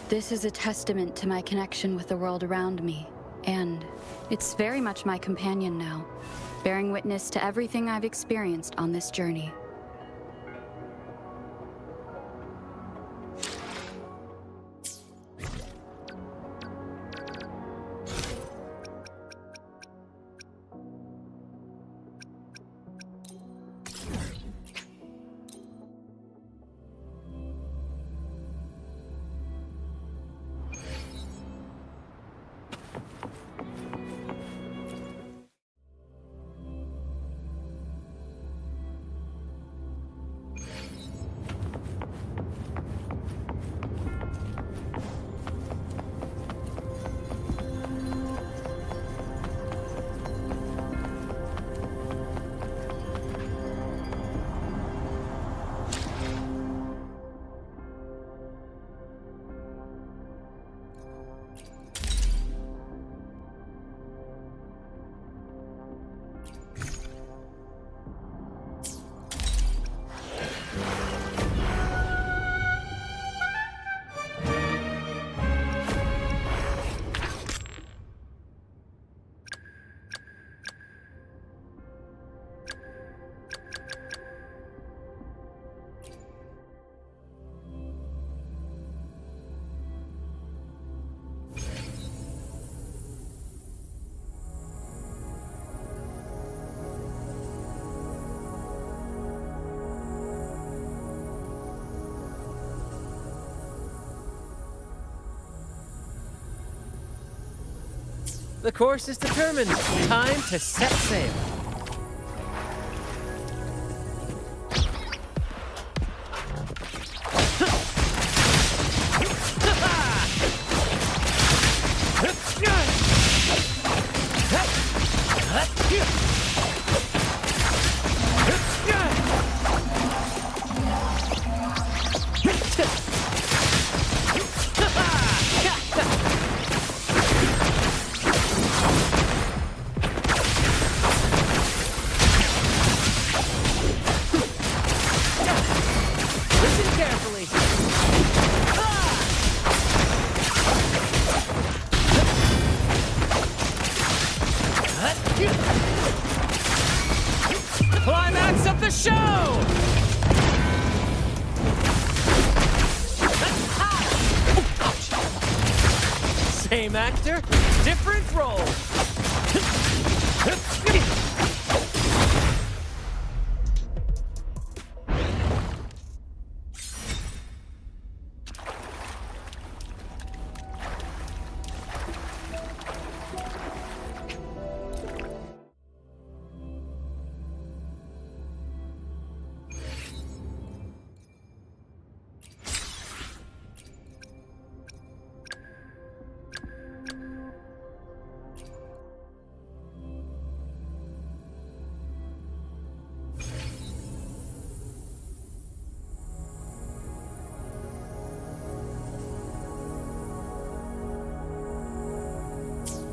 This is a testament to my connection with the world around me, and it's very much my companion now, bearing witness to everything I've experienced on this journey. The course is determined. Time to set sail. Climax of the show! Same actor, different role.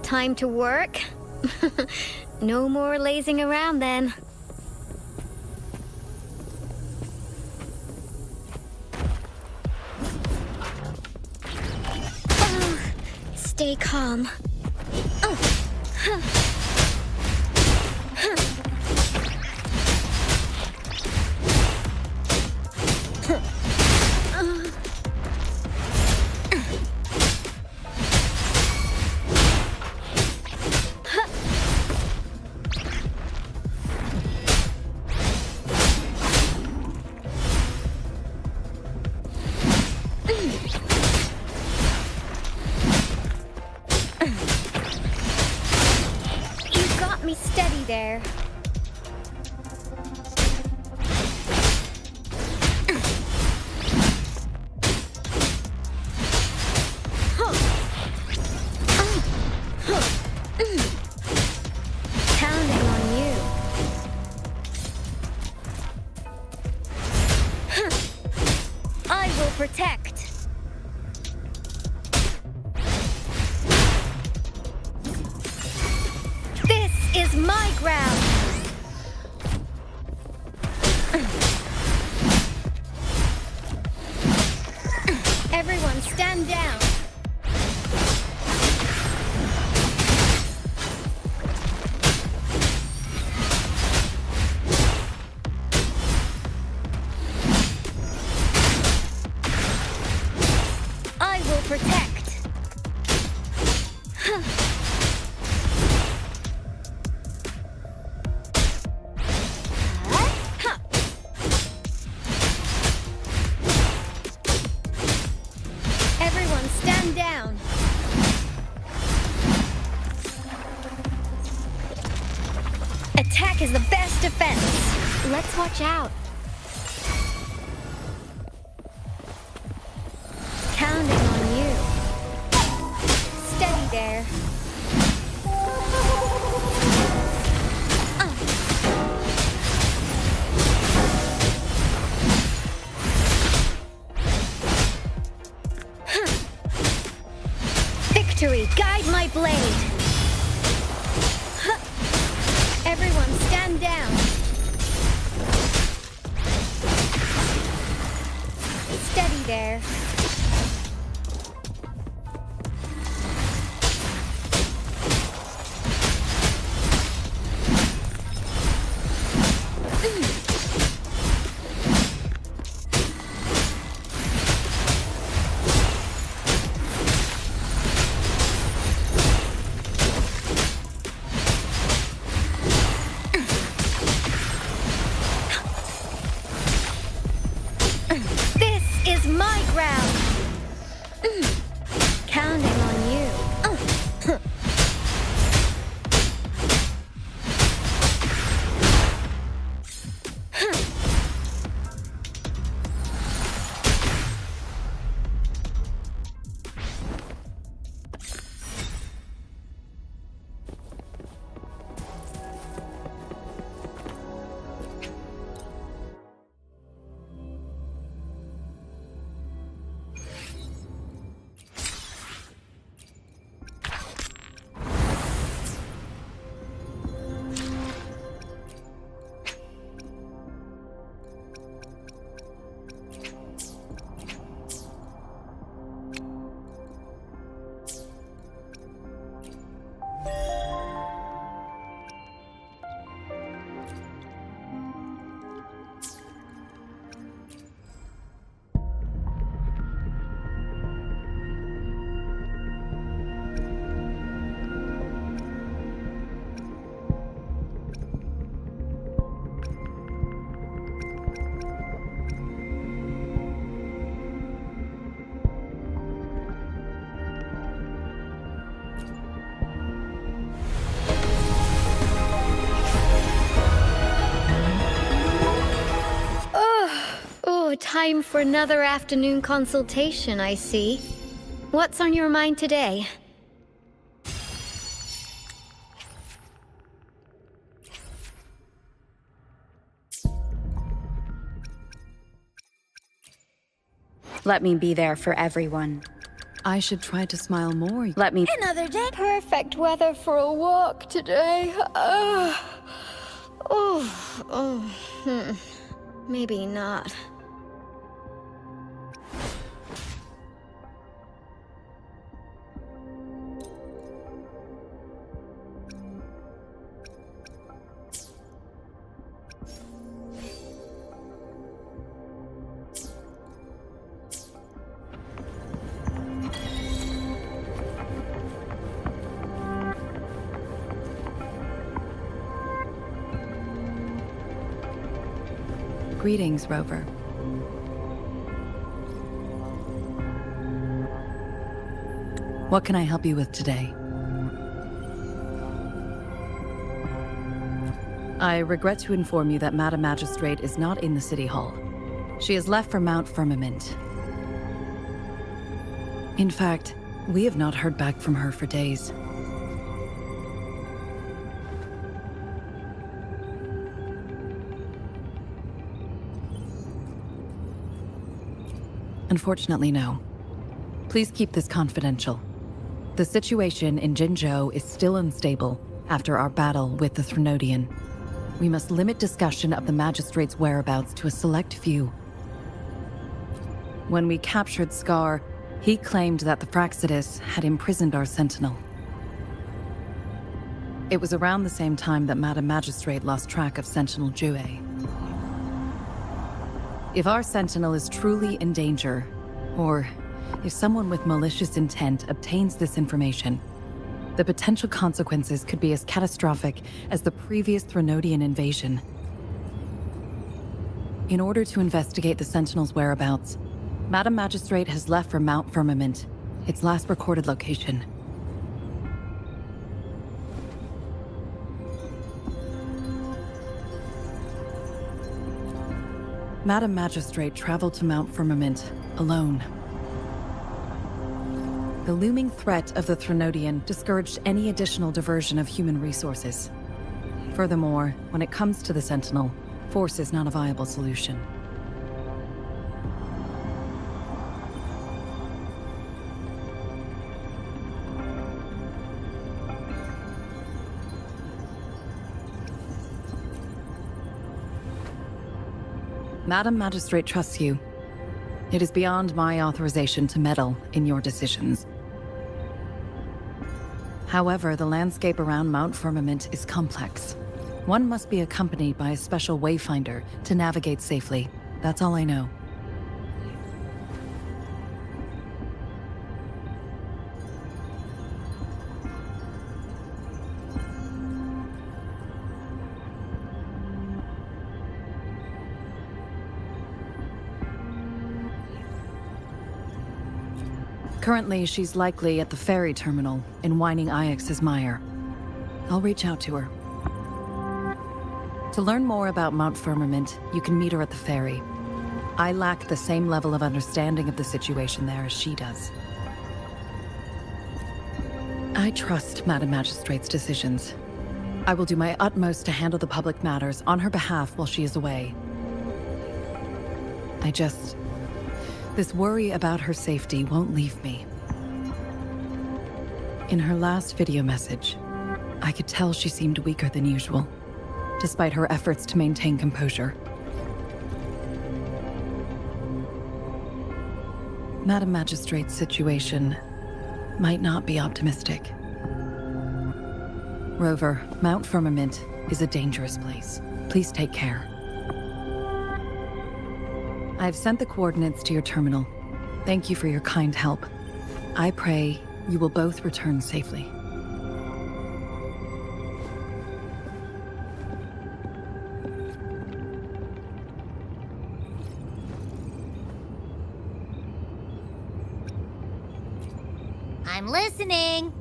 Time to work? No more lazing around then. Stay calm. Me steady there. Pounding on you. protect. This is my ground. Everyone stand down. I will protect. Everyone stand down. Attack is the best defense. Let's watch out. Counting on you. Steady there. Victory, guide my blade. Everyone stand down. Steady there. This is my ground. Counting on you. Oh, time for another afternoon consultation, I see. What's on your mind today? Let me be there for everyone. I should try to smile more. Let me... Another day. Perfect weather for a walk today. Maybe not. Greetings, Rover. What can I help you with today? I regret to inform you that Madam Magistrate is not in the City Hall. She has left for Mount Firmament. In fact, we have not heard back from her for days. Unfortunately, no. Please keep this confidential. The situation in Jinzhou is still unstable after our battle with the Threnodian. We must limit discussion of the Magistrate's whereabouts to a select few. When we captured Scar, he claimed that the Praxidus had imprisoned our Sentinel. It was around the same time that Madam Magistrate lost track of Sentinel Jue. If our Sentinel is truly in danger, or if someone with malicious intent obtains this information, the potential consequences could be as catastrophic as the previous Threnodian invasion. In order to investigate the Sentinel's whereabouts, Madam Magistrate has left for Mount Firmament, its last recorded location. Madam Magistrate traveled to Mount Firmament alone. The looming threat of the Threnodian discouraged any additional diversion of human resources. Furthermore, when it comes to the Sentinel, force is not a viable solution. Madam Magistrate trusts you. It is beyond my authorization to meddle in your decisions. However, the landscape around Mount Firmament is complex. One must be accompanied by a special wayfinder to navigate safely. That's all I know. Currently, she's likely at the ferry terminal in Whining Ix's Mire. I'll reach out to her. To learn more about Mount Firmament, you can meet her at the ferry. I lack the same level of understanding of the situation there as she does. I trust Madam Magistrate's decisions. I will do my utmost to handle the public matters on her behalf while she is away. This worry about her safety won't leave me. In her last video message, I could tell she seemed weaker than usual, despite her efforts to maintain composure. Madam Magistrate's situation might not be optimistic. Rover, Mount Firmament is a dangerous place. Please take care. I've sent the coordinates to your terminal. Thank you for your kind help. I pray you will both return safely. I'm listening.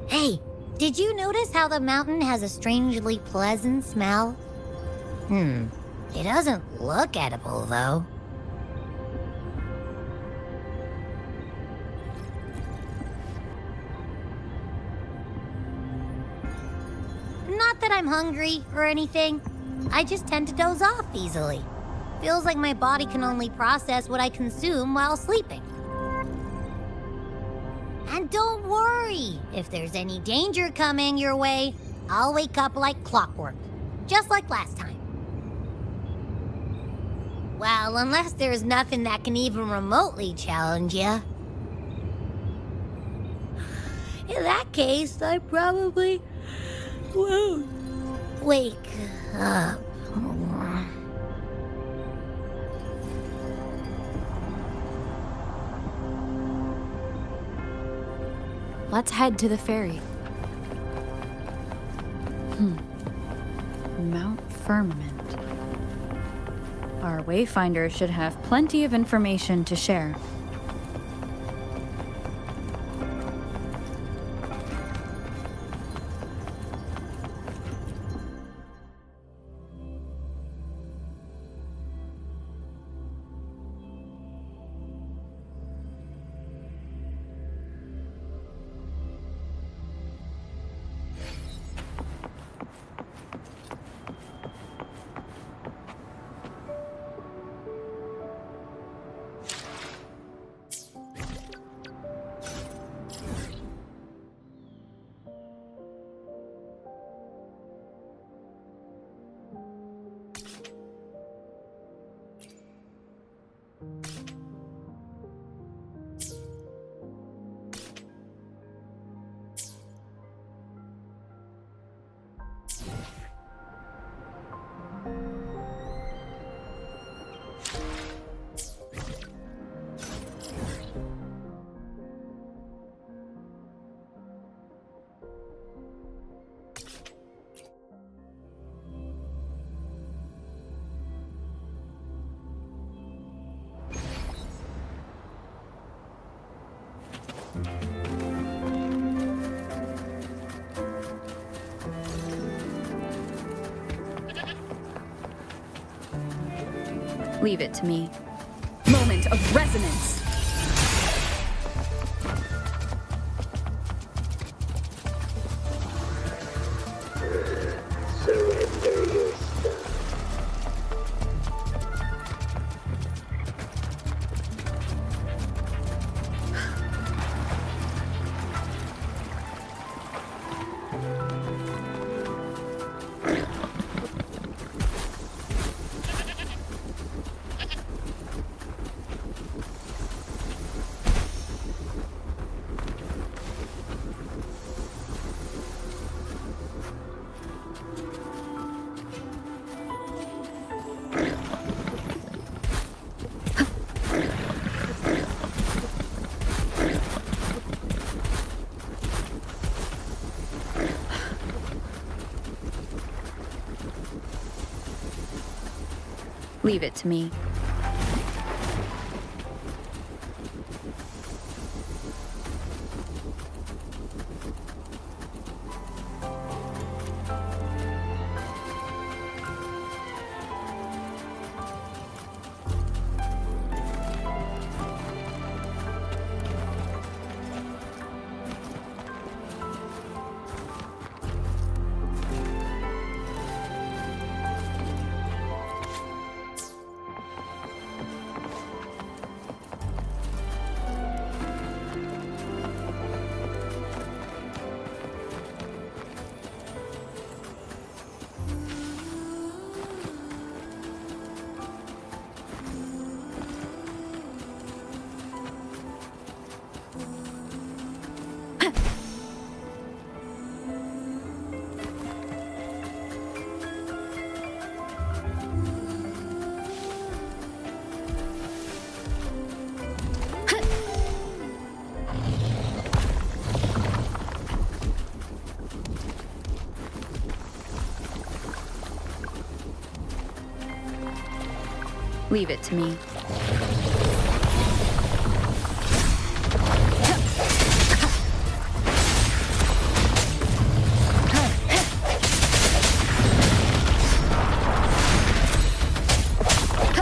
Hey, did you notice how the mountain has a strangely pleasant smell? It doesn't look edible, though. Not that I'm hungry or anything. I just tend to doze off easily. Feels like my body can only process what I consume while sleeping. And don't worry, if there's any danger coming your way, I'll wake up like clockwork, just like last time. Well, unless there's nothing that can even remotely challenge you. In that case, I probably won't wake up. Let's head to the ferry. Mount Firmament. Our wayfinder should have plenty of information to share. Leave it to me. Moment of resonance! Surrender your stuff. Leave it to me. Leave it to me.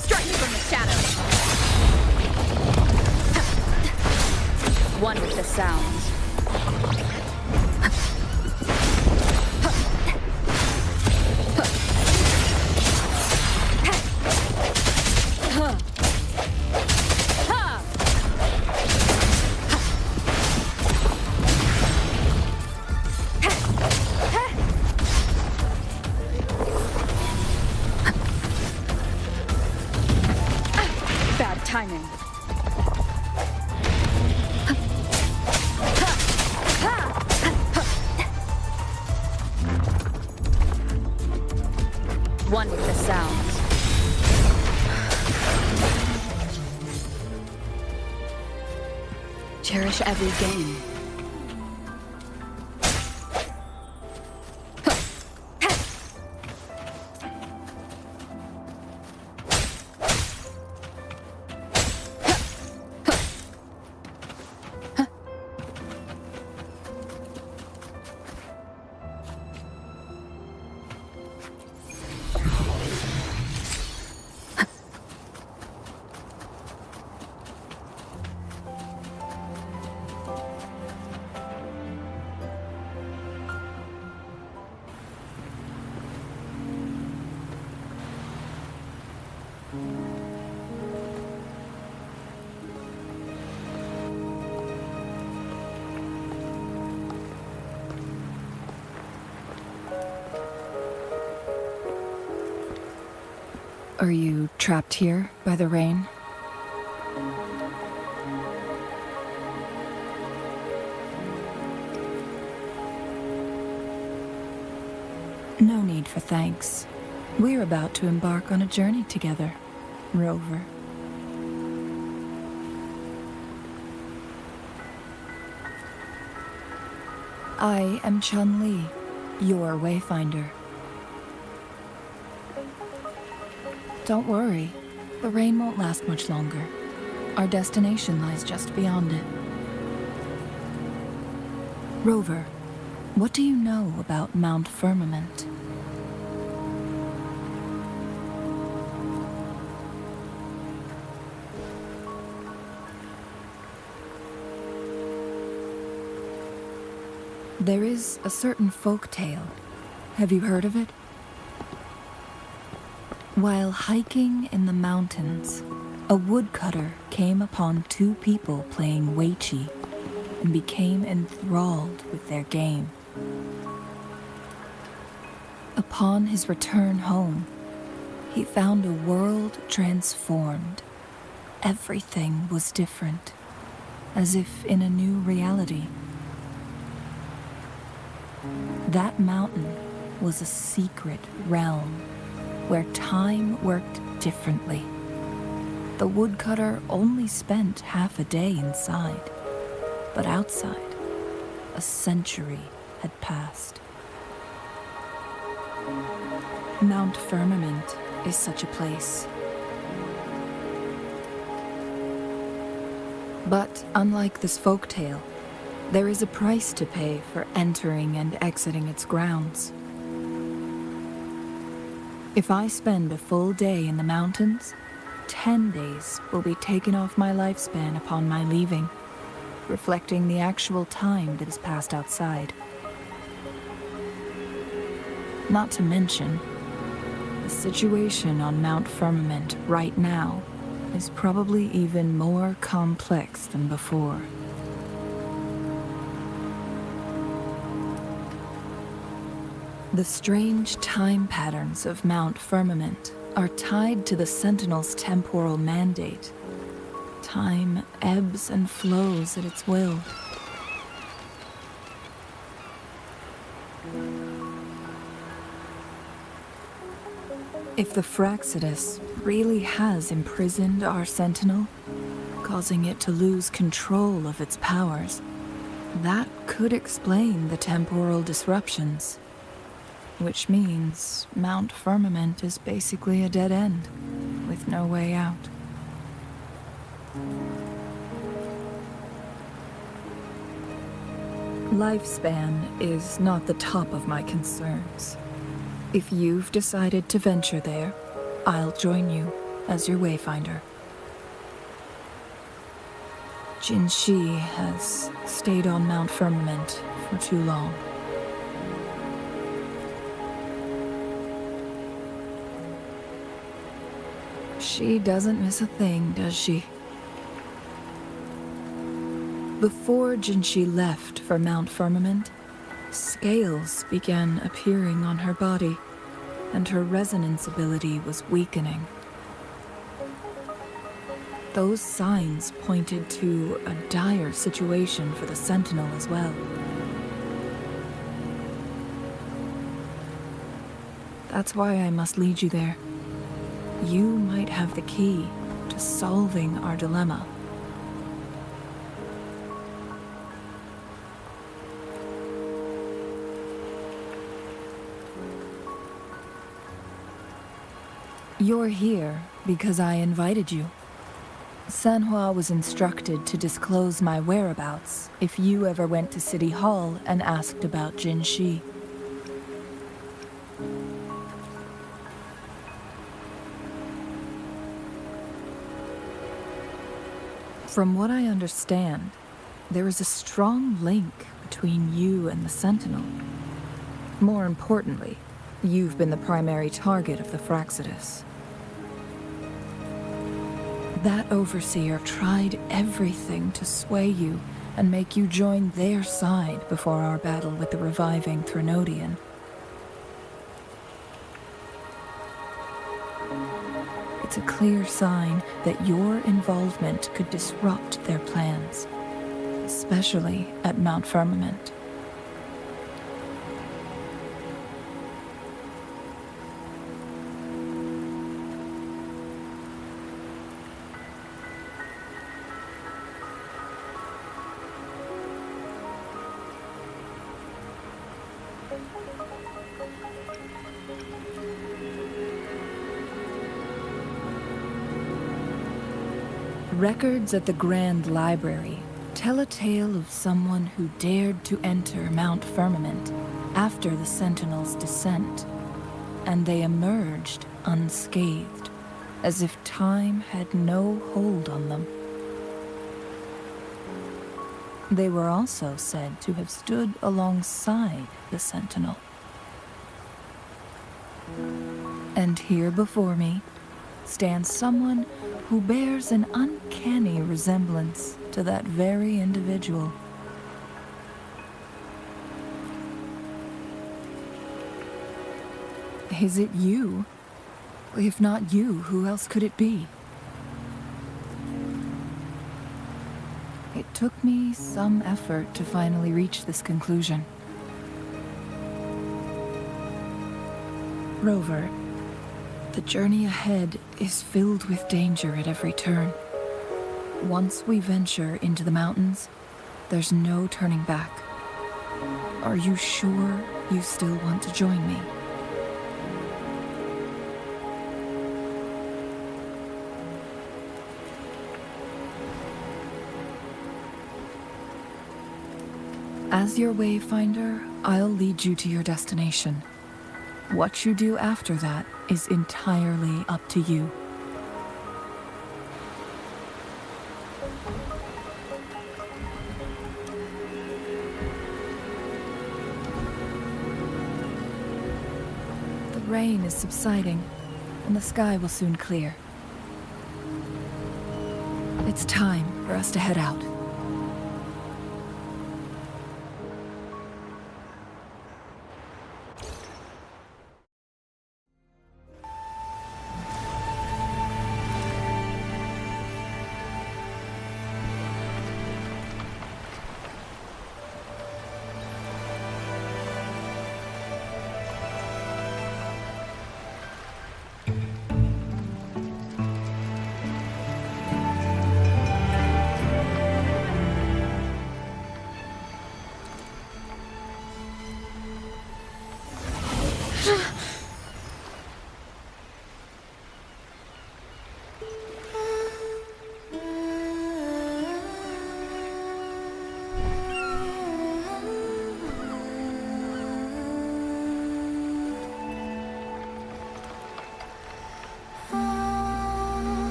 Strike from the shadows. One with the sounds. Bad timing. One with the sounds. Cherish every game. Are you trapped here by the rain? No need for thanks. We're about to embark on a journey together, Rover. I am Chun-Li, your wayfinder. Don't worry, the rain won't last much longer. Our destination lies just beyond it. Rover, what do you know about Mount Firmament? There is a certain folk tale. Have you heard of it? While hiking in the mountains, a woodcutter came upon two people playing weiqi and became enthralled with their game. Upon his return home, he found a world transformed. Everything was different, as if in a new reality. That mountain was a secret realm where time worked differently. The woodcutter only spent half a day inside, but outside, a century had passed. Mount Firmament is such a place. But unlike this folktale, there is a price to pay for entering and exiting its grounds. If I spend a full day in the mountains, 10 days will be taken off my lifespan upon my leaving, reflecting the actual time that is passed outside. Not to mention, the situation on Mount Firmament right now is probably even more complex than before. The strange time patterns of Mount Firmament are tied to the Sentinel's temporal mandate. Time ebbs and flows at its will. If the Fractsidus really has imprisoned our Sentinel, causing it to lose control of its powers, that could explain the temporal disruptions. Which means Mount Firmament is basically a dead end, with no way out. Lifespan is not the top of my concerns. If you've decided to venture there, I'll join you as your wayfinder. Jinshi has stayed on Mount Firmament for too long. She doesn't miss a thing, does she? Before Jinshi left for Mount Firmament, scales began appearing on her body, and her resonance ability was weakening. Those signs pointed to a dire situation for the Sentinel as well. That's why I must lead you there. You might have the key to solving our dilemma. You're here because I invited you. Sanhua was instructed to disclose my whereabouts if you ever went to City Hall and asked about Jinshi. From what I understand, there is a strong link between you and the Sentinel. More importantly, you've been the primary target of the Fractsidus. That overseer tried everything to sway you and make you join their side before our battle with the reviving Threnodian. It's a clear sign that your involvement could disrupt their plans, especially at Mount Firmament. Records at the Grand Library tell a tale of someone who dared to enter Mount Firmament after the Sentinel's descent, and they emerged unscathed, as if time had no hold on them. They were also said to have stood alongside the Sentinel. And here before me stands someone who bears an uncanny resemblance to that very individual. Is it you? If not you, who else could it be? It took me some effort to finally reach this conclusion. Rover, the journey ahead is filled with danger at every turn. Once we venture into the mountains, there's no turning back. Are you sure you still want to join me? As your wayfinder, I'll lead you to your destination. What you do after that is entirely up to you. The rain is subsiding, and the sky will soon clear. It's time for us to head out.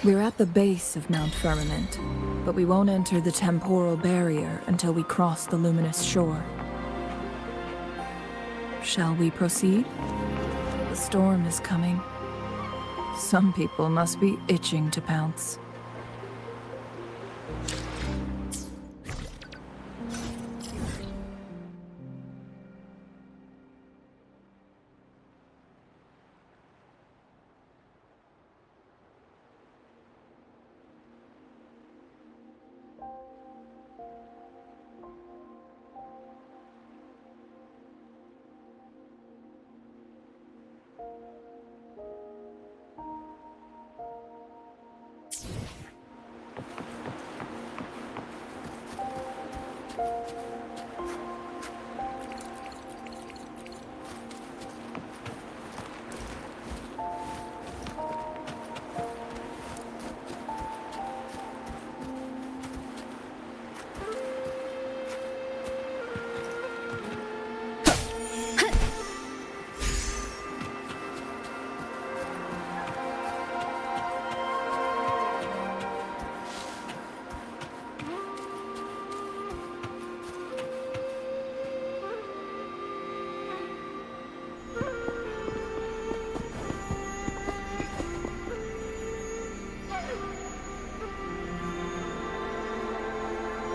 We're at the base of Mount Firmament, but we won't enter the temporal barrier until we cross the luminous shore. Shall we proceed? The storm is coming. Some people must be itching to pounce.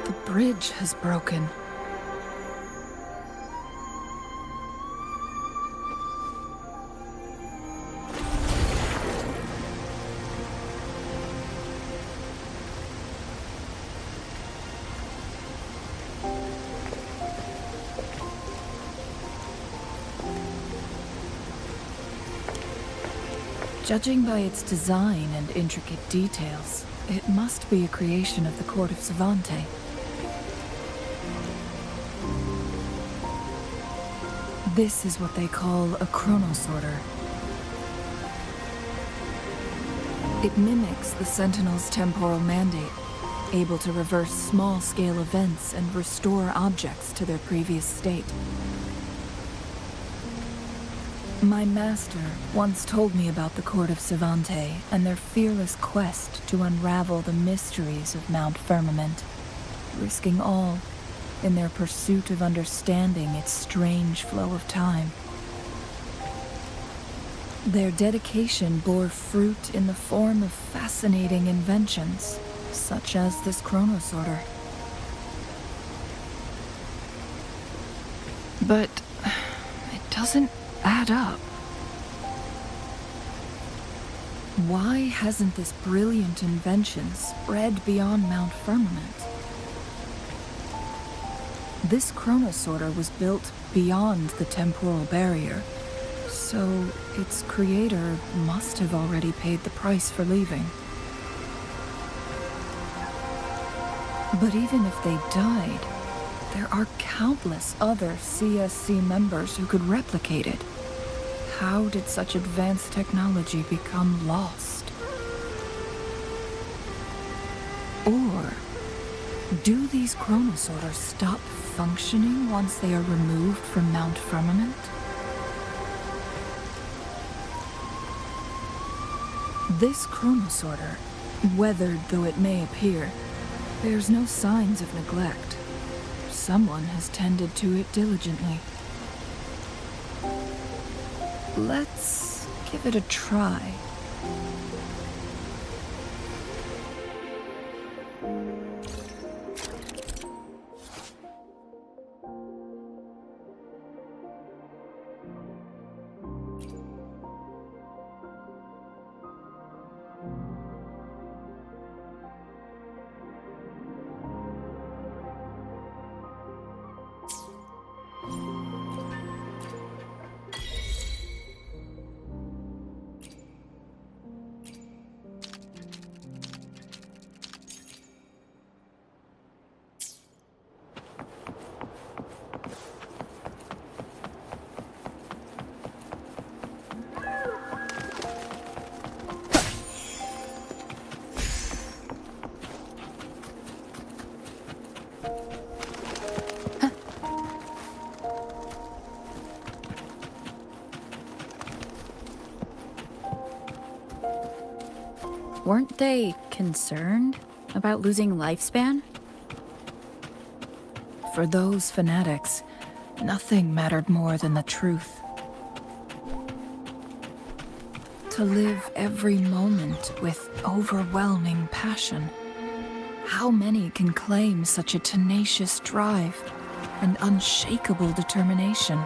The bridge has broken. Judging by its design and intricate details, it must be a creation of the court of Savante. This is what they call a chronosorter. It mimics the Sentinel's temporal mandate, able to reverse small-scale events and restore objects to their previous state. My master once told me about the Court of Savante and their fearless quest to unravel the mysteries of Mount Firmament, risking all in their pursuit of understanding its strange flow of time. Their dedication bore fruit in the form of fascinating inventions, such as this chronosorter. But it doesn't add up. Why hasn't this brilliant invention spread beyond Mount Firmament? This chronosorter was built beyond the temporal barrier, so its creator must have already paid the price for leaving. But even if they died, there are countless other CSC members who could replicate it. How did such advanced technology become lost? Or do these chronosorters stop functioning once they are removed from Mount Firmament? This chronosorter, weathered though it may appear, bears no signs of neglect. Someone has tended to it diligently. Let's give it a try. Weren't they concerned about losing lifespan? For those fanatics, nothing mattered more than the truth. To live every moment with overwhelming passion. How many can claim such a tenacious drive and unshakable determination?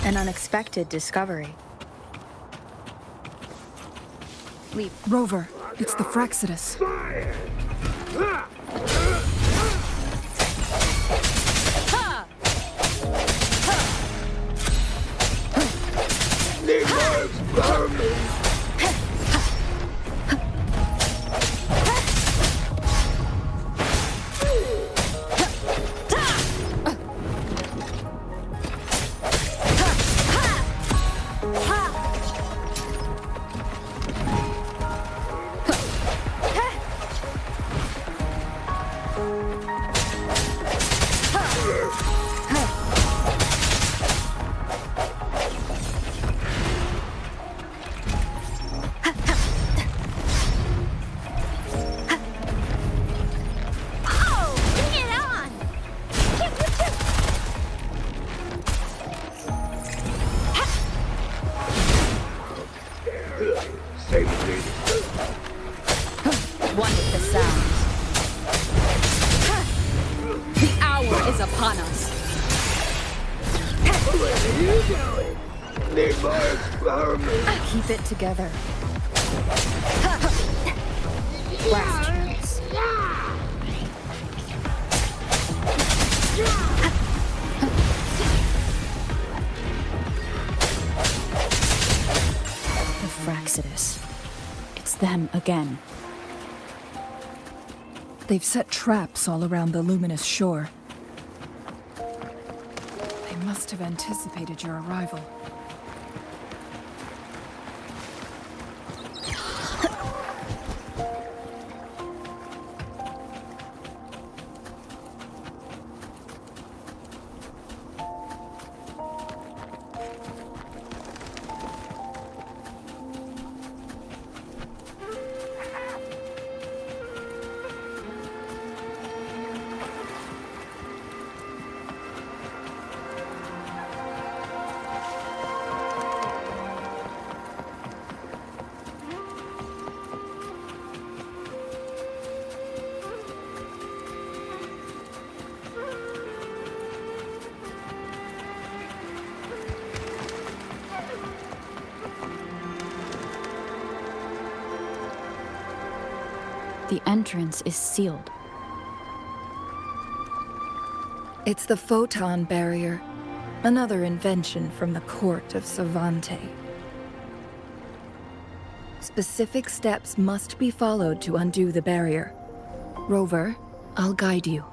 An unexpected discovery. Rover, it's the Fraxidus. Negroes burn me. is upon us. Where are you going? Need more experiments. Keep it together. Last chance. The Fraxidus. It's them again. They've set traps all around the luminous shore. They must have anticipated your arrival. The entrance is sealed. It's the photon barrier, another invention from the court of Savante. Specific steps must be followed to undo the barrier. Rover, I'll guide you.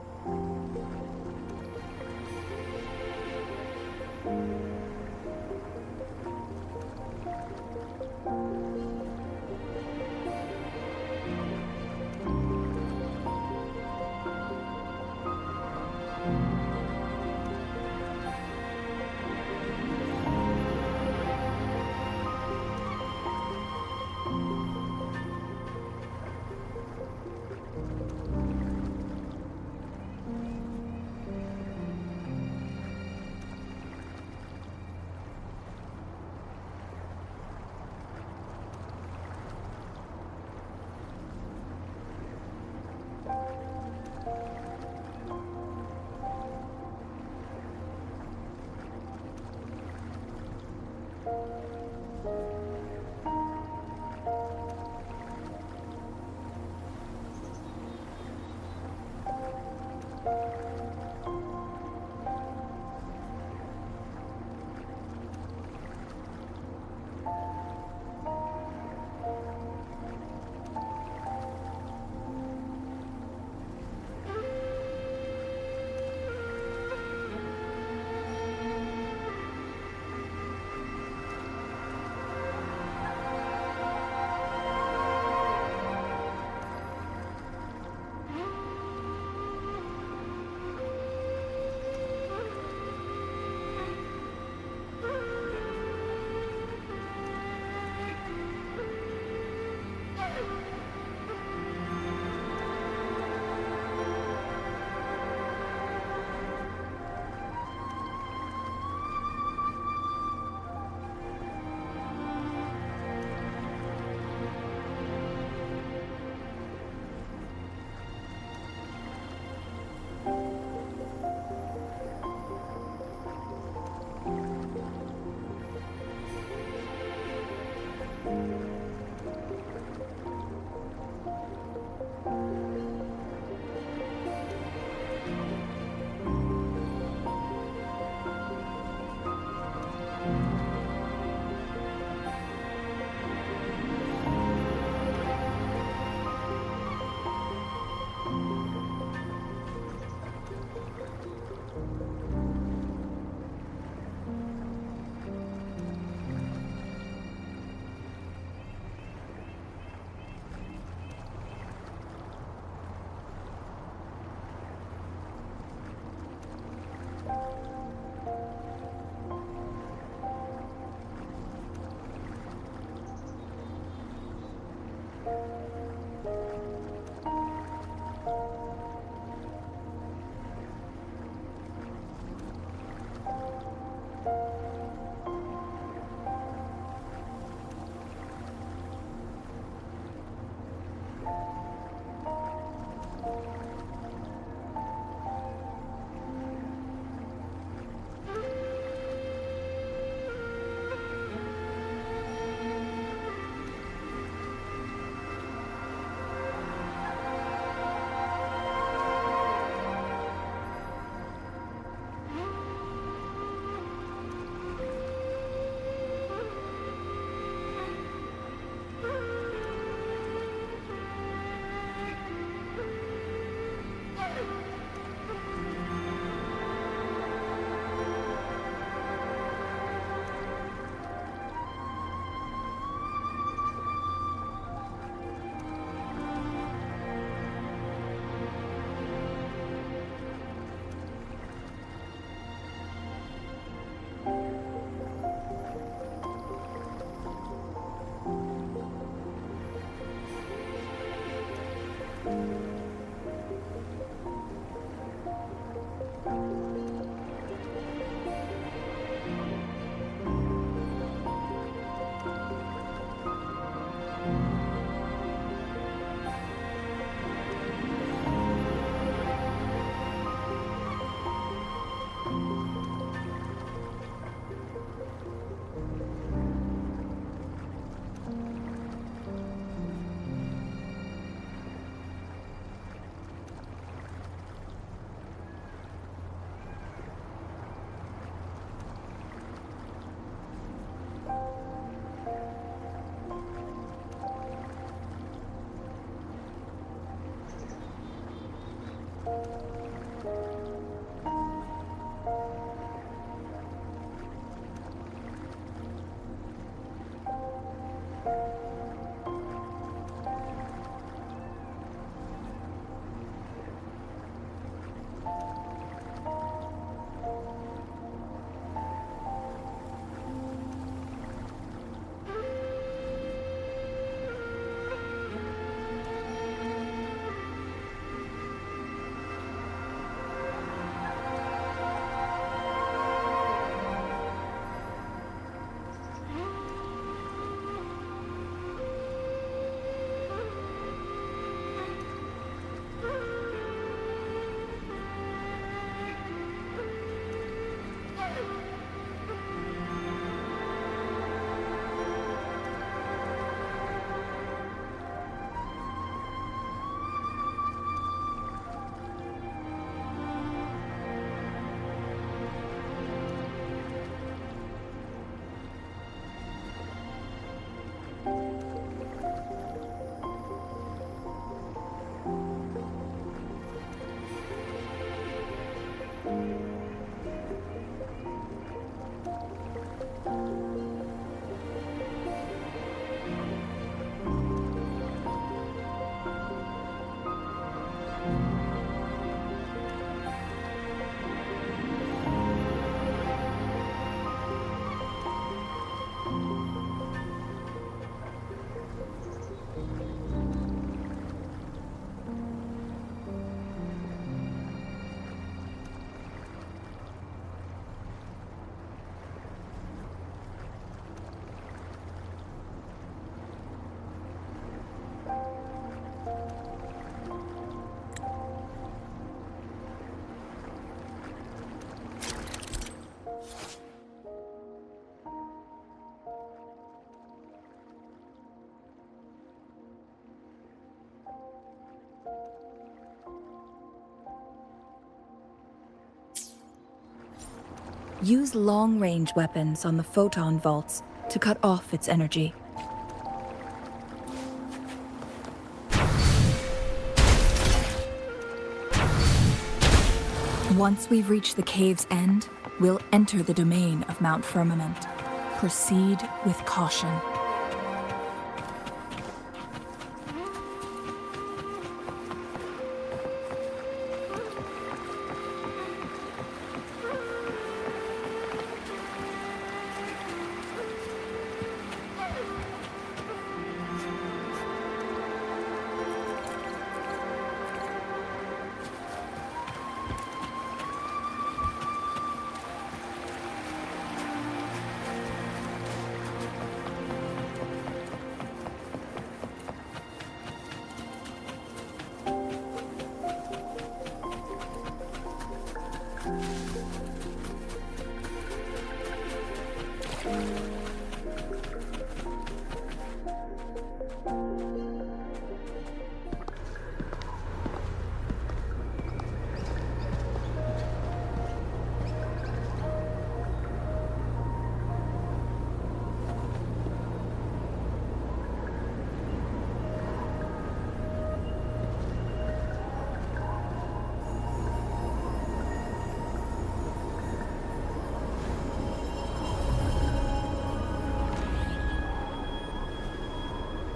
Use long-range weapons on the photon vaults to cut off its energy. Once we've reached the cave's end, we'll enter the domain of Mount Firmament. Proceed with caution.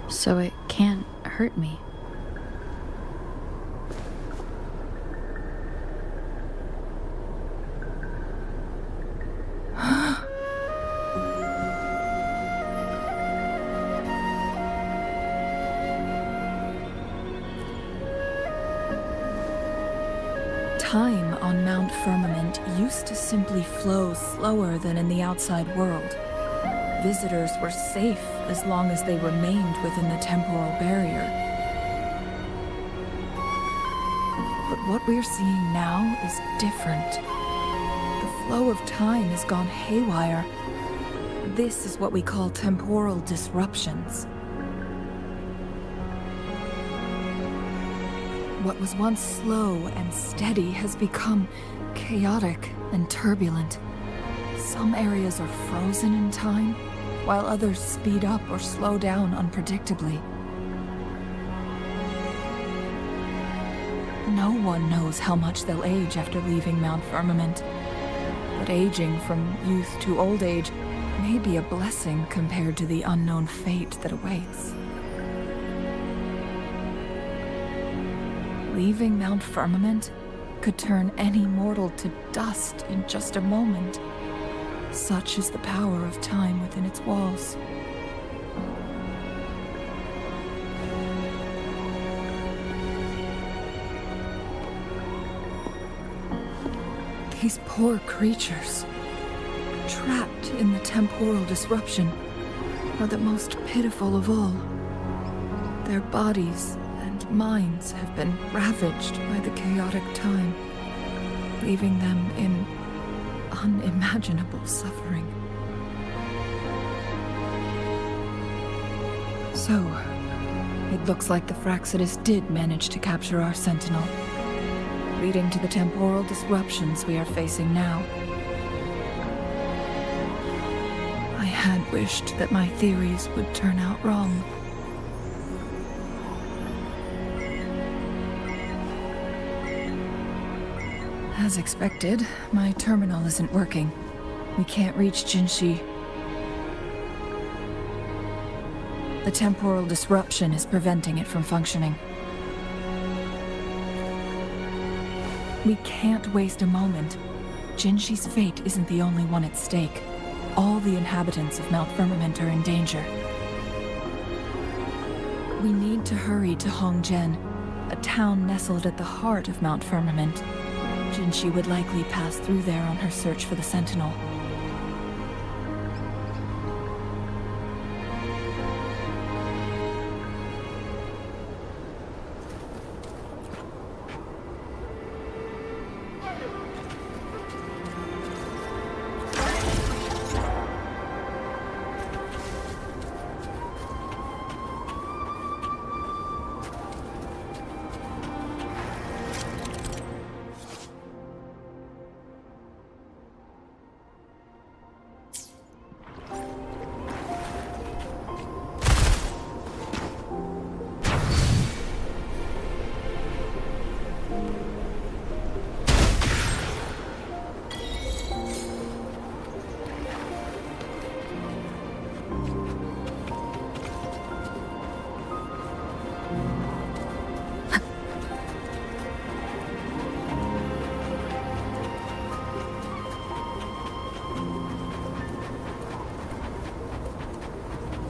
So it can't hurt me. Time on Mount Firmament used to simply flow slower than in the outside world. Visitors were safe as long as they remained within the temporal barrier. But what we're seeing now is different. The flow of time has gone haywire. This is what we call temporal disruptions. What was once slow and steady has become chaotic and turbulent. Some areas are frozen in time, while others speed up or slow down unpredictably. No one knows how much they'll age after leaving Mount Firmament, but aging from youth to old age may be a blessing compared to the unknown fate that awaits. Leaving Mount Firmament could turn any mortal to dust in just a moment. Such is the power of time within its walls. These poor creatures, trapped in the temporal disruption, are the most pitiful of all. Their bodies and minds have been ravaged by the chaotic time, leaving them in unimaginable suffering. So, it looks like the Fraxidus did manage to capture our sentinel, leading to the temporal disruptions we are facing now. I had wished that my theories would turn out wrong. As expected, my terminal isn't working. We can't reach Jinshi. The temporal disruption is preventing it from functioning. We can't waste a moment. Jinshi's fate isn't the only one at stake. All the inhabitants of Mount Firmament are in danger. We need to hurry to Hongjian, a town nestled at the heart of Mount Firmament. Jinshi would likely pass through there on her search for the Sentinel.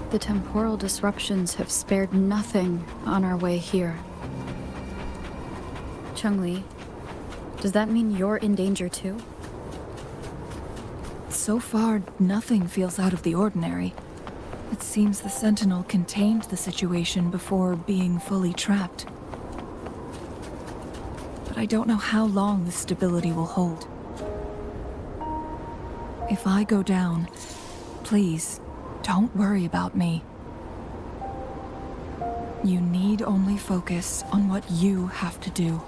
The temporal disruptions have spared nothing on our way here. Chungli, does that mean you're in danger too? So far, nothing feels out of the ordinary. It seems the Sentinel contained the situation before being fully trapped. But I don't know how long this stability will hold. If I go down, please, don't worry about me. You need only focus on what you have to do.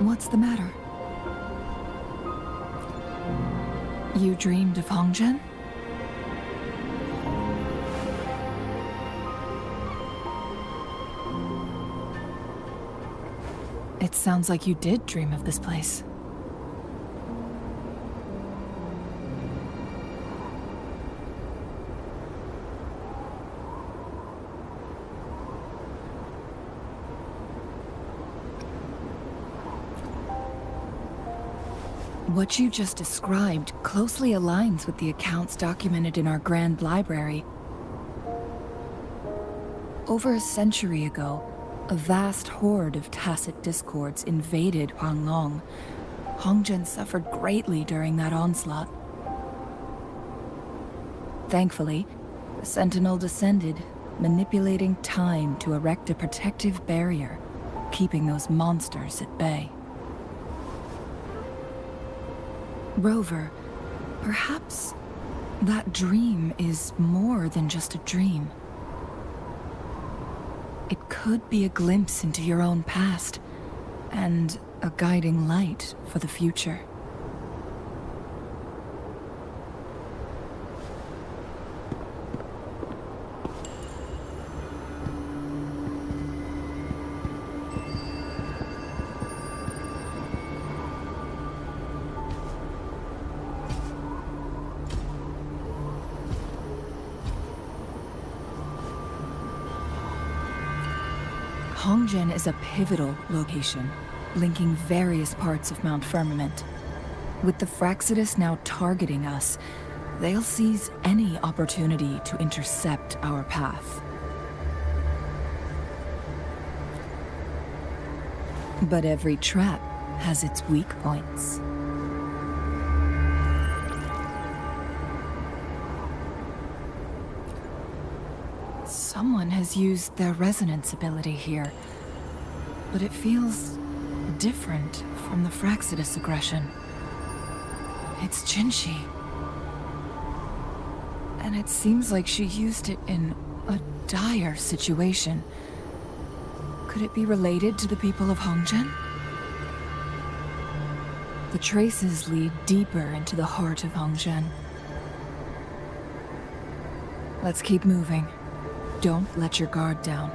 What's the matter? You dreamed of Hongzhen? It sounds like you did dream of this place. What you just described closely aligns with the accounts documented in our Grand Library. Over a century ago, a vast horde of tacit discords invaded Huanglong. Hongzhen suffered greatly during that onslaught. Thankfully, the Sentinel descended, manipulating time to erect a protective barrier, keeping those monsters at bay. Rover, perhaps that dream is more than just a dream. It could be a glimpse into your own past, and a guiding light for the future. Hongzhen is a pivotal location, linking various parts of Mount Firmament. With the Fraxidus now targeting us, they'll seize any opportunity to intercept our path. But every trap has its weak points. Someone has used their resonance ability here, but it feels different from the Fraxidus aggression. It's Jinshi. And it seems like she used it in a dire situation. Could it be related to the people of Hongzhen? The traces lead deeper into the heart of Hongzhen. Let's keep moving. Don't let your guard down.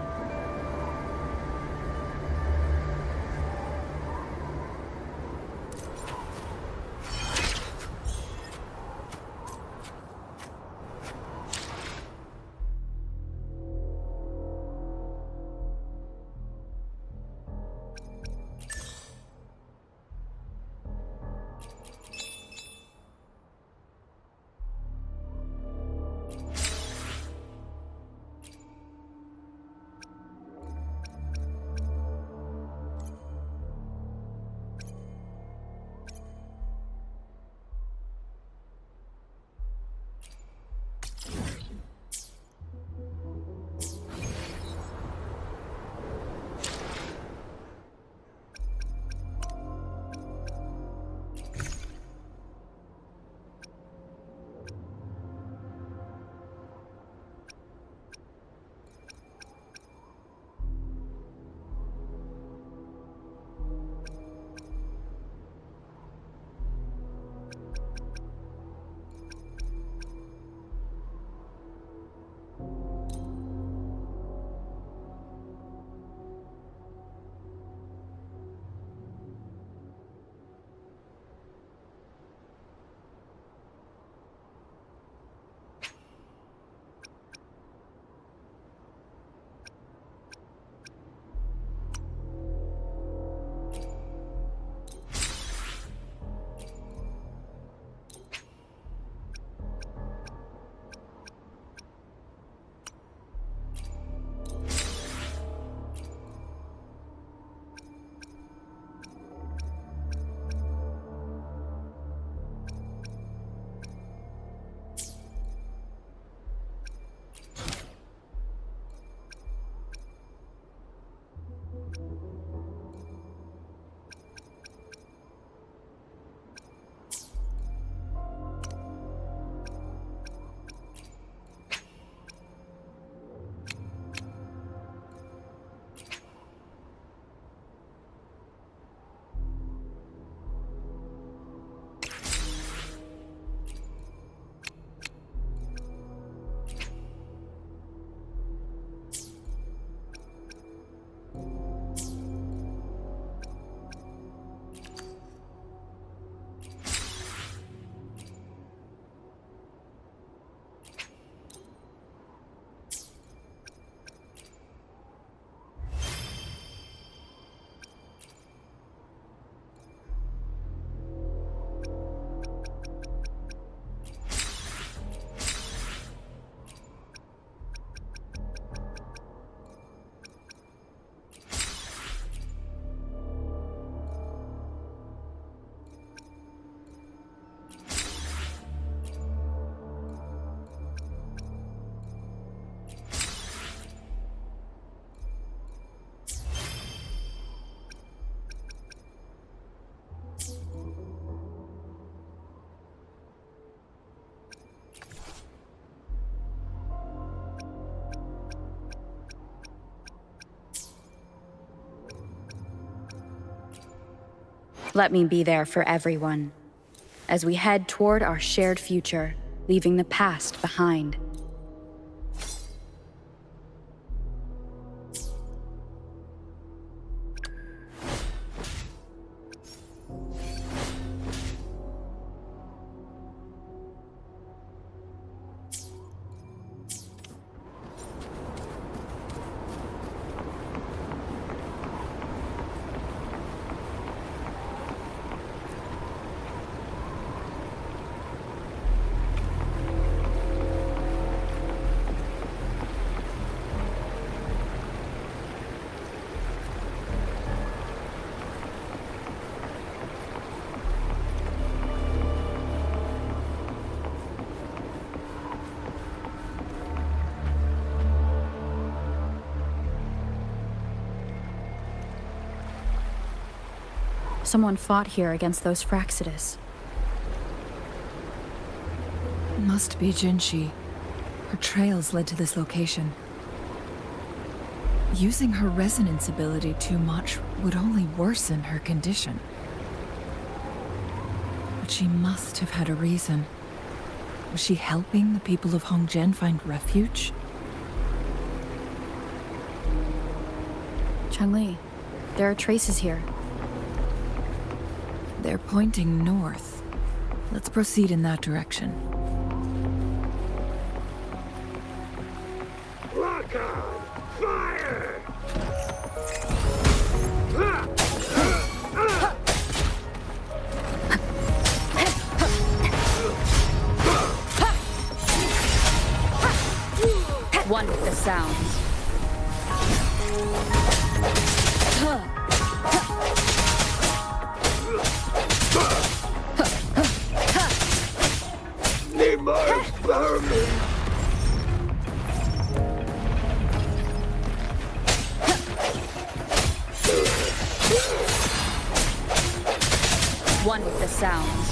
Let me be there for everyone, as we head toward our shared future, leaving the past behind. Someone fought here against those Fraxidus. Must be Jinshi. Her trails led to this location. Using her resonance ability too much would only worsen her condition. But she must have had a reason. Was she helping the people of Hongzhen find refuge? Changli, there are traces here. They're pointing north. Let's proceed in that direction. Lock on! Fire! One with the sounds. They must power me! One with the sounds.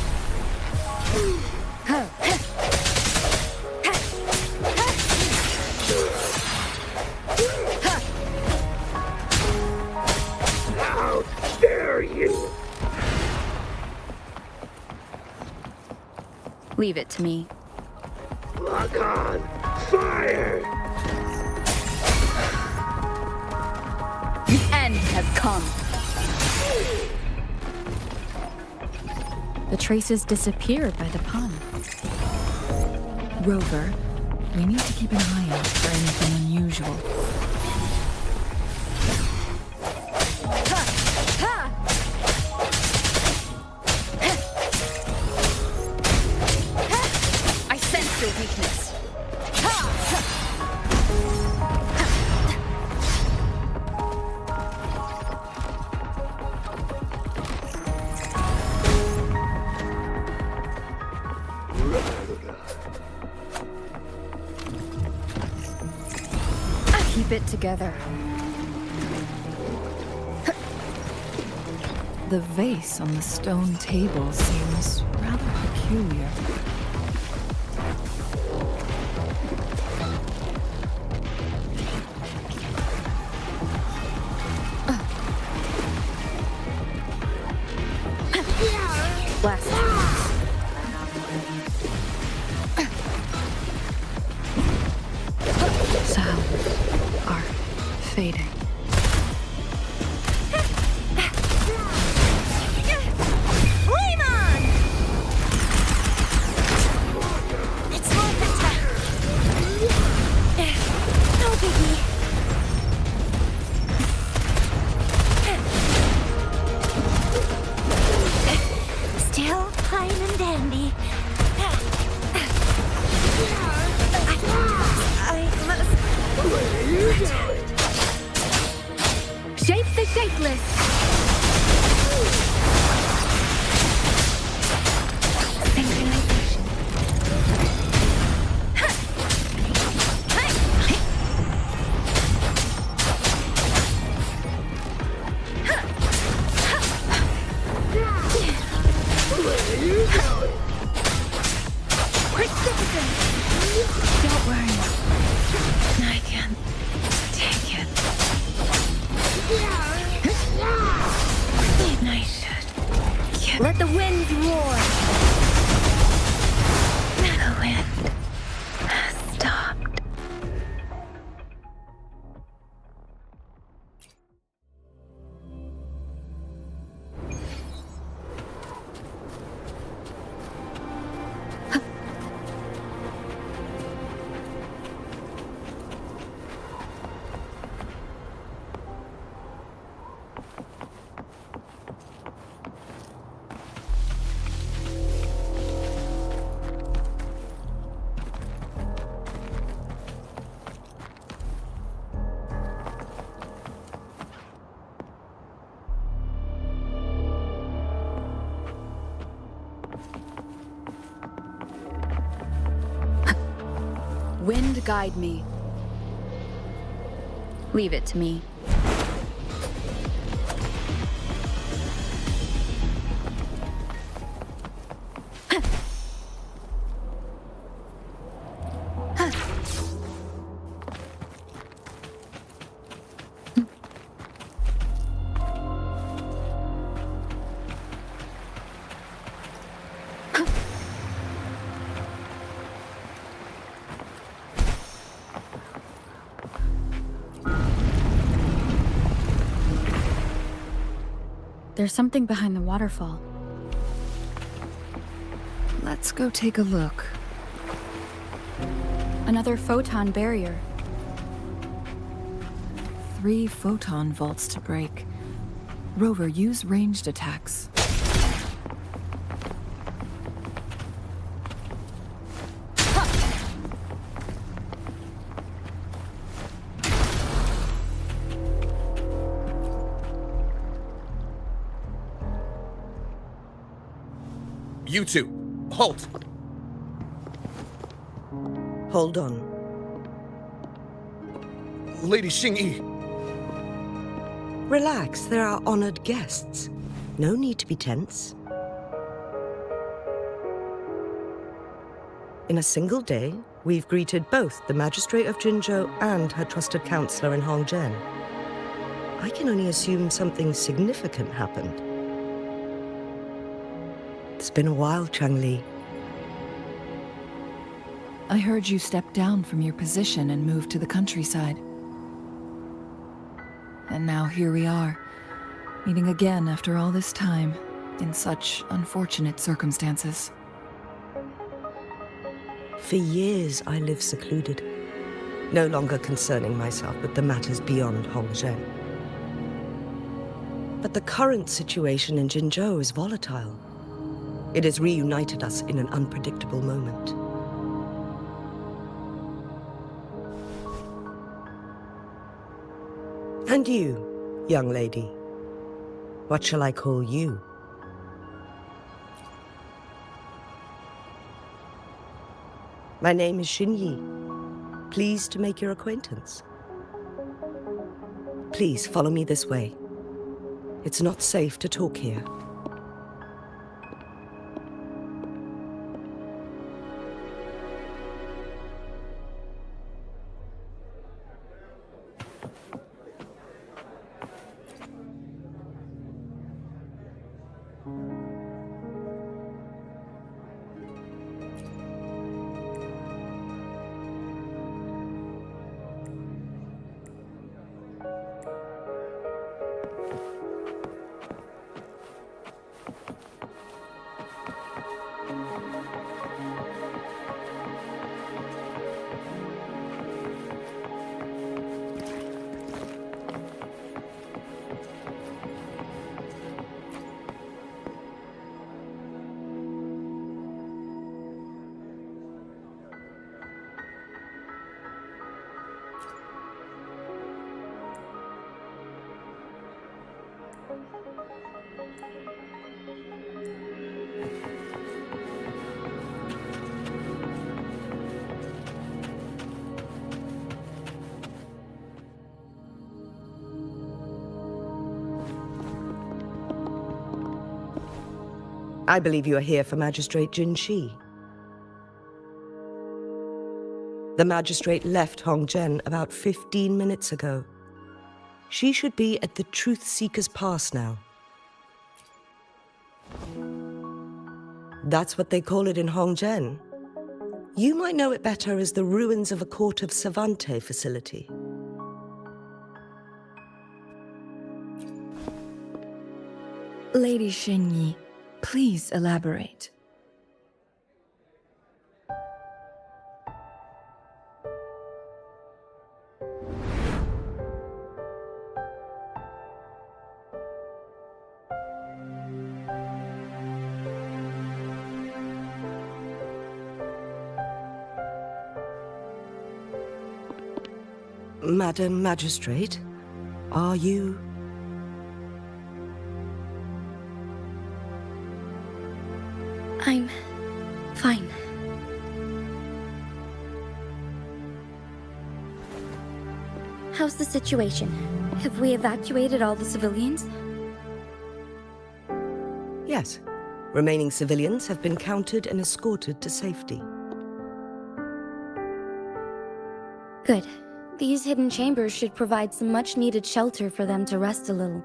How dare you! Leave it to me. Lock on! Fire! The end has come. The traces disappeared by the pond. Rover, we need to keep an eye out for anything unusual. I sense your weakness. Keep it together. The vase on the stone table seems rather peculiar. Blast. Sounds are fading. Flame on! It's worth the time. No biggie. Still fine and dandy. I must... Where are you going? Shape the shapeless. Synchronization. Where are you going? Precipitant. Don't worry. I can take it. Yeah! Wind guide me. Leave it to me. There's something behind the waterfall. Let's go take a look. Another photon barrier. 3 photon vaults to break. Rover, use ranged attacks. You two, halt! Hold on. Lady Xingyi. Relax, they're our honored guests. No need to be tense. In a single day, we've greeted both the Magistrate of Jinzhou and her trusted counselor in Hongzhen. I can only assume something significant happened. It's been a while, Changli. I heard you stepped down from your position and moved to the countryside. And now here we are, meeting again after all this time, in such unfortunate circumstances. For years, I lived secluded, no longer concerning myself with the matters beyond Hongzhen. But the current situation in Jinzhou is volatile. It has reunited us in an unpredictable moment. And you, young lady, what shall I call you? My name is Xinyi. Pleased to make your acquaintance. Please follow me this way. It's not safe to talk here. I believe you are here for Magistrate Jin Shi. The Magistrate left Hongzhen about 15 minutes ago. She should be at the Truth Seeker's Pass now. That's what they call it in Hongzhen. You might know it better as the ruins of a Court of Savante facility. Lady Xinyi, please elaborate. Madam Magistrate, are you... I'm fine. How's the situation? Have we evacuated all the civilians? Yes. Remaining civilians have been counted and escorted to safety. Good. These hidden chambers should provide some much-needed shelter for them to rest a little.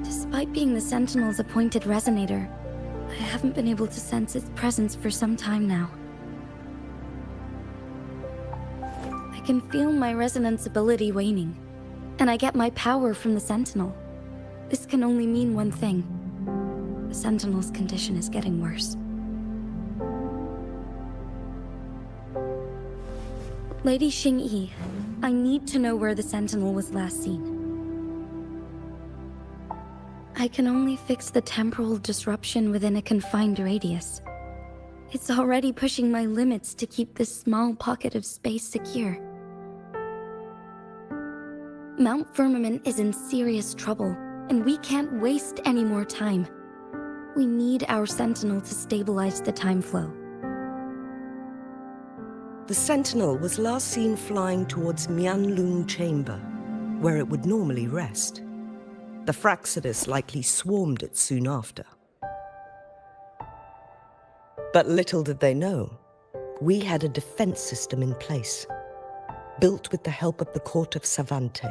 Despite being the Sentinel's appointed resonator, I haven't been able to sense its presence for some time now. I can feel my resonance ability waning, and I get my power from the Sentinel. This can only mean one thing. The Sentinel's condition is getting worse. Lady Xingyi, I need to know where the Sentinel was last seen. I can only fix the temporal disruption within a confined radius. It's already pushing my limits to keep this small pocket of space secure. Mount Firmament is in serious trouble, and we can't waste any more time. We need our Sentinel to stabilize the time flow. The Sentinel was last seen flying towards Mianlung Chamber, where it would normally rest. The Fraxidus likely swarmed it soon after. But little did they know, we had a defense system in place, built with the help of the court of Savante.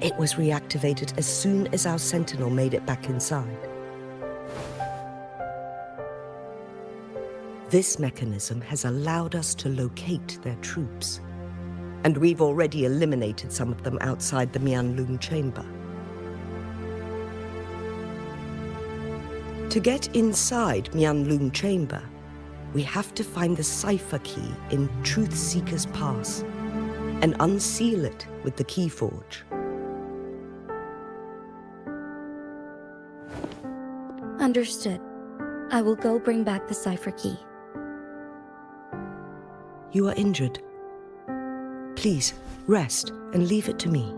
It was reactivated as soon as our Sentinel made it back inside. This mechanism has allowed us to locate their troops, and we've already eliminated some of them outside the Mianlung Chamber. To get inside Mianlung Chamber, we have to find the cipher key in Truth Seeker's Pass and unseal it with the Keyforge. Understood. I will go bring back the cipher key. You are injured. Please, rest and leave it to me.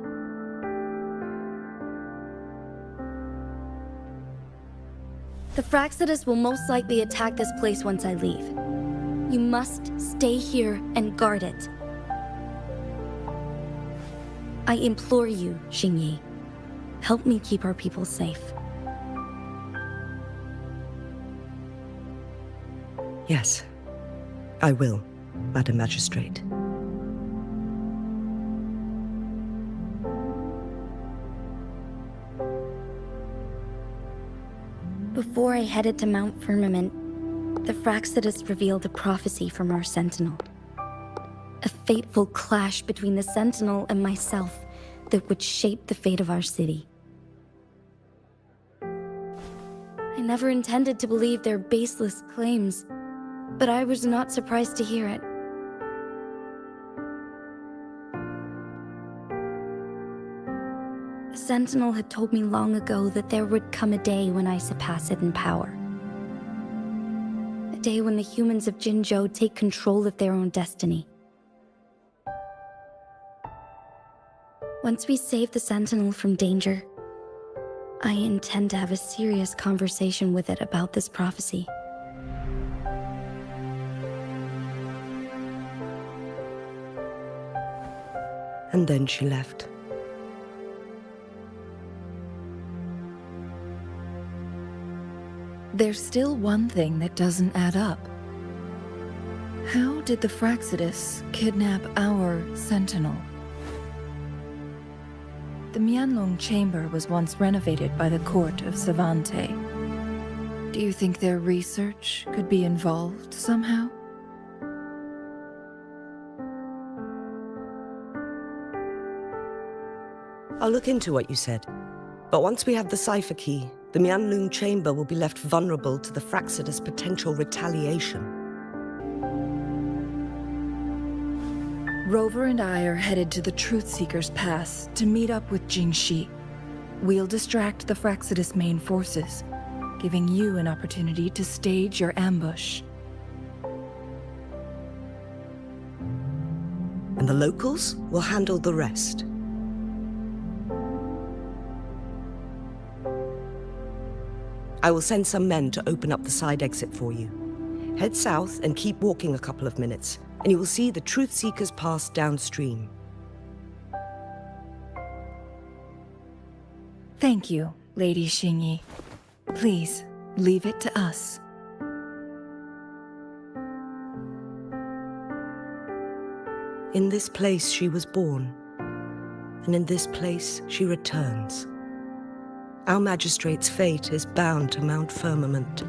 The Fraxidus will most likely attack this place once I leave. You must stay here and guard it. I implore you, Xingyi. Help me keep our people safe. Yes, I will, Madam Magistrate. Before I headed to Mount Firmament, the Fraxidus revealed a prophecy from our Sentinel. A fateful clash between the Sentinel and myself that would shape the fate of our city. I never intended to believe their baseless claims, but I was not surprised to hear it. The Sentinel had told me long ago that there would come a day when I surpass it in power. A day when the humans of Jinzhou take control of their own destiny. Once we save the Sentinel from danger, I intend to have a serious conversation with it about this prophecy. And then she left. There's still one thing that doesn't add up. How did the Fraxidus kidnap our Sentinel? The Mianlong Chamber was once renovated by the court of Savante. Do you think their research could be involved somehow? I'll look into what you said. But once we have the cipher key, the Mianlung Chamber will be left vulnerable to the Fraxidus' potential retaliation. Rover and I are headed to the Truth Seeker's Pass to meet up with Jingxi. We'll distract the Fraxidus' main forces, giving you an opportunity to stage your ambush. And the locals will handle the rest. I will send some men to open up the side exit for you. Head south and keep walking a couple of minutes, and you will see the Truth Seekers Pass downstream. Thank you, Lady Xingyi. Please, leave it to us. In this place she was born, and in this place she returns. Our magistrate's fate is bound to Mount Firmament.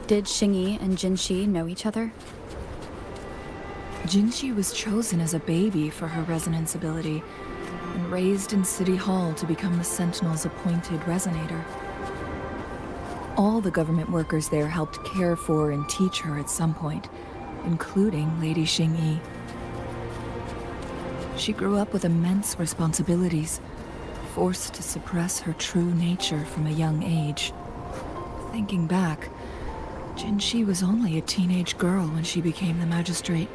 Did Xingyi and Jinxi know each other? Jinxi was chosen as a baby for her resonance ability and raised in City Hall to become the Sentinel's appointed resonator. All the government workers there helped care for and teach her at some point, including Lady Xingyi. She grew up with immense responsibilities, forced to suppress her true nature from a young age. Thinking back, Jinxi was only a teenage girl when she became the magistrate.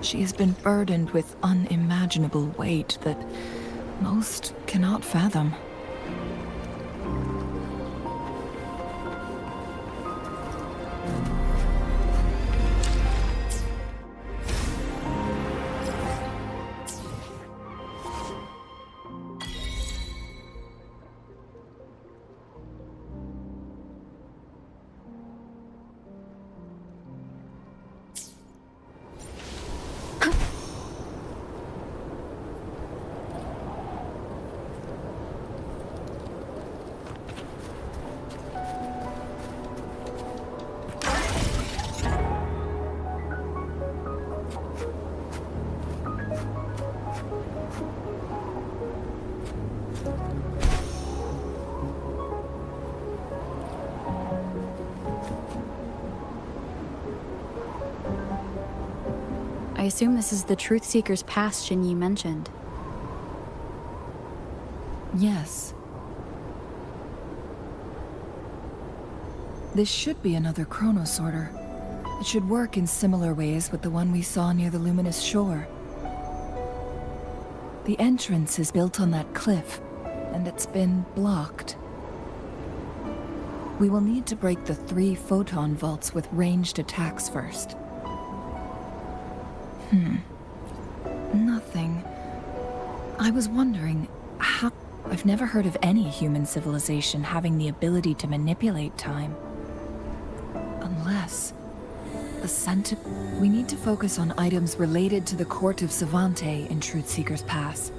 She has been burdened with unimaginable weight that most cannot fathom. I assume this is the Truth Seeker's Pass Xingyi mentioned. Yes. This should be another chronosorter. It should work in similar ways with the one we saw near the luminous shore. The entrance is built on that cliff, and it's been blocked. We will need to break the 3 photon vaults with ranged attacks first. Nothing. I was wondering how... I've never heard of any human civilization having the ability to manipulate time. Unless... We need to focus on items related to the Court of Savante in Truth Seeker's Pass.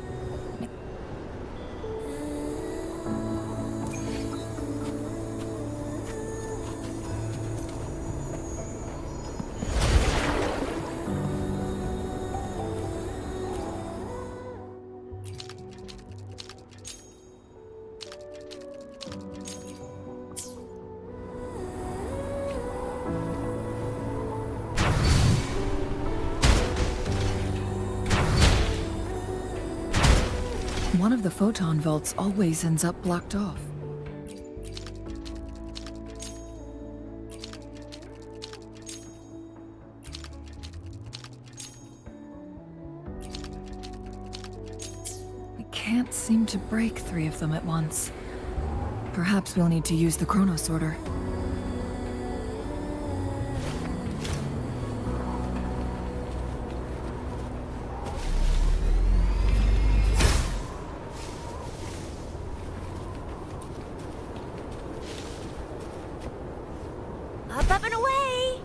One of the photon vaults always ends up blocked off. I can't seem to break 3 of them at once. Perhaps we'll need to use the chrono sorter. Up and away!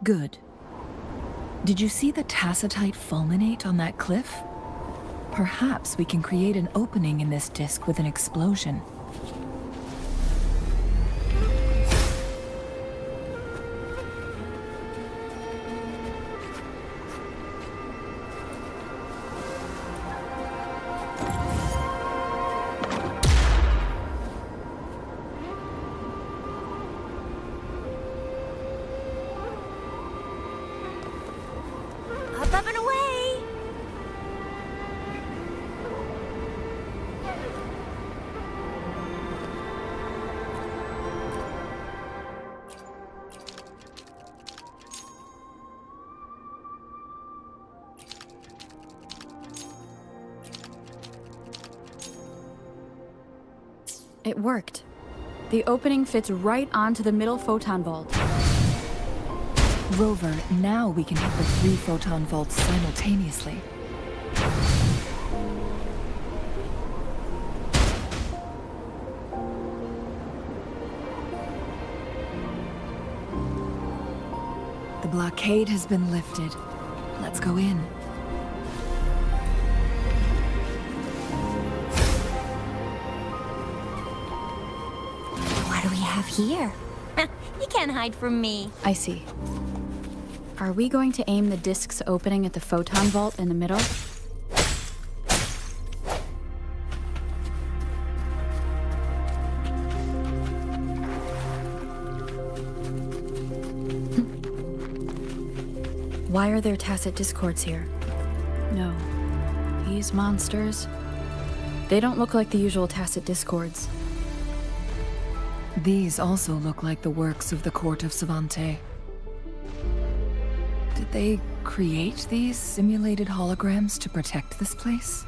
Good. Did you see the tacitite fulminate on that cliff? Perhaps we can create an opening in this disk with an explosion. Up and away! It worked. The opening fits right onto the middle photon vault. Rover, now we can hit the 3 photon vaults simultaneously. The blockade has been lifted. Let's go in. What do we have here? You can't hide from me. I see. Are we going to aim the disk's opening at the photon vault in the middle? Why are there tacit discords here? No. These monsters... They don't look like the usual tacit discords. These also look like the works of the court of Savante. Did they create these simulated holograms to protect this place?